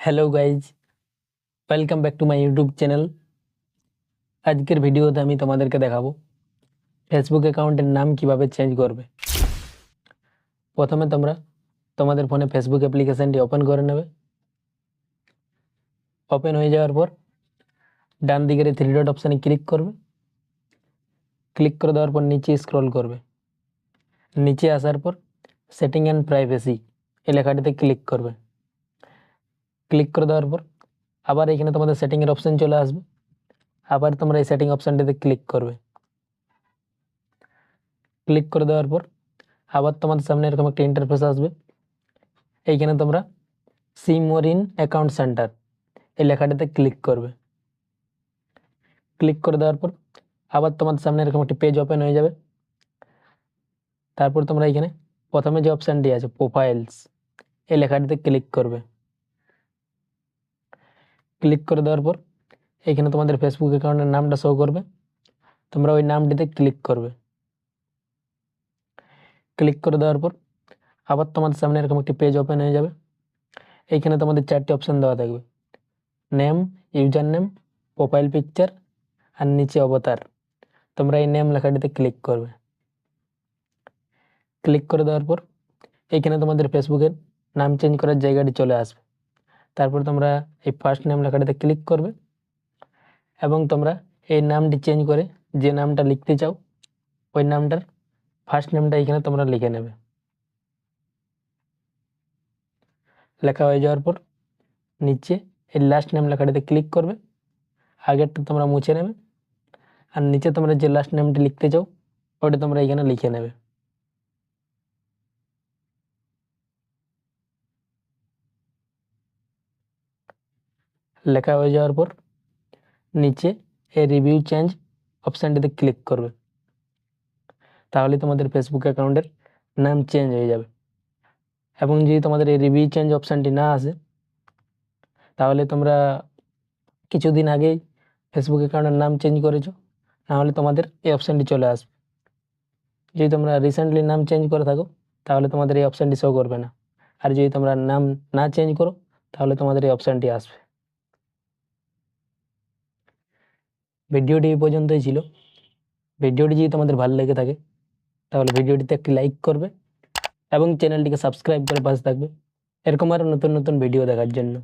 Hello guys, welcome back to my YouTube channel. আজকের ভিডিওতে আমি তোমাদেরকে দেখাবো ফেসবুক অ্যাকাউন্টের নাম কিভাবে চেঞ্জ করবে। প্রথমে তোমরা তোমাদের ফোনে ফেসবুক অ্যাপ্লিকেশানটি ওপেন করে নেবে। ওপেন হয়ে যাওয়ার পর ডান দিকের থ্রি ডট অপশানে ক্লিক করবে। ক্লিক করে দেওয়ার পর নিচে স্ক্রল করবে। নিচে আসার পর সেটিং অ্যান্ড প্রাইভেসি এই লেখাটিতে ক্লিক করবে। ক্লিক করে দেওয়ার পর আবার এখানে তোমাদের সেটিংয়ের অপশান চলে আসবে। আবার তোমরা এই সেটিং অপশানটিতে ক্লিক করবে। ক্লিক করে দেওয়ার পর আবার তোমাদের সামনে এরকম একটা ইন্টারফেস আসবে। এইখানে তোমরা see more in account centre এই লেখাটিতে ক্লিক করবে। ক্লিক করে দেওয়ার পর আবার তোমাদের সামনে এরকম একটি পেজ ওপেন হয়ে যাবে। তারপর তোমরা এখানে প্রথমে যে অপশানটি আছে প্রোফাইলস এই লেখাটিতে ক্লিক করবে। ক্লিক করে দেওয়ার পর এখানে তোমাদের ফেসবুক অ্যাকাউন্টের নামটা শো করবে। তোমরা ওই নামটিতে ক্লিক করবে। ক্লিক করে দেওয়ার পর আবার তোমাদের সামনে এরকম একটি পেজ ওপেন হয়ে যাবে। এইখানে তোমাদের চারটি অপশান দেওয়া থাকবে, name, user name, profile picture আর নিচে অবতার। তোমরা এই নেম লেখাটিতে ক্লিক করবে। ক্লিক করে দেওয়ার পর এইখানে তোমাদের ফেসবুকের নাম চেঞ্জ করার জায়গাটি চলে আসবে। তারপর তোমরা এই ফার্স্ট নেম লেখাটিতে ক্লিক করবে এবং তোমরা এই নামটি চেঞ্জ করে যে নামটা লিখতে চাও ওই নামটার ফার্স্ট নেমটা এখানে তোমরা লিখে নেবে। লেখা হয়ে যাওয়ার পর নিচে এই লাস্ট নেম লেখাটিতে ক্লিক করবে। আগেরটা তোমরা মুছে নেবে আর নিচে তোমরা যে লাস্ট নেমটি লিখতে চাও ওটা তোমরা এখানে লিখে নেবে। লেখা হয়ে যাওয়ার পর নিচে এই রিভিউ চেঞ্জ অপশানটিতে ক্লিক করবে। তাহলে তোমাদের ফেসবুক অ্যাকাউন্টের নাম চেঞ্জ হয়ে যাবে। এবং যদি তোমাদের এই রিভিউ চেঞ্জ অপশানটি না আসে তাহলে তোমরা কিছুদিন আগেই ফেসবুক অ্যাকাউন্টের নাম চেঞ্জ করেছো, নাহলে তোমাদের এই অপশানটি চলে আসবে। যদি তোমরা রিসেন্টলি নাম চেঞ্জ করে থাকো তাহলে তোমাদের এই অপশানটি শো করবে না। আর যদি তোমরা নাম না চেঞ্জ করো তাহলে তোমাদের এই অপশানটি আসবে। ভিডিওটি এই পর্যন্তই ছিল। ভিডিওটি যদি তোমাদের ভালো লেগে থাকে তাহলে ভিডিওটিতে একটি লাইক করবে এবং চ্যানেলটিকে সাবস্ক্রাইব করে পাশে থাকবে এরকম আরও নতুন নতুন ভিডিও দেখার জন্য।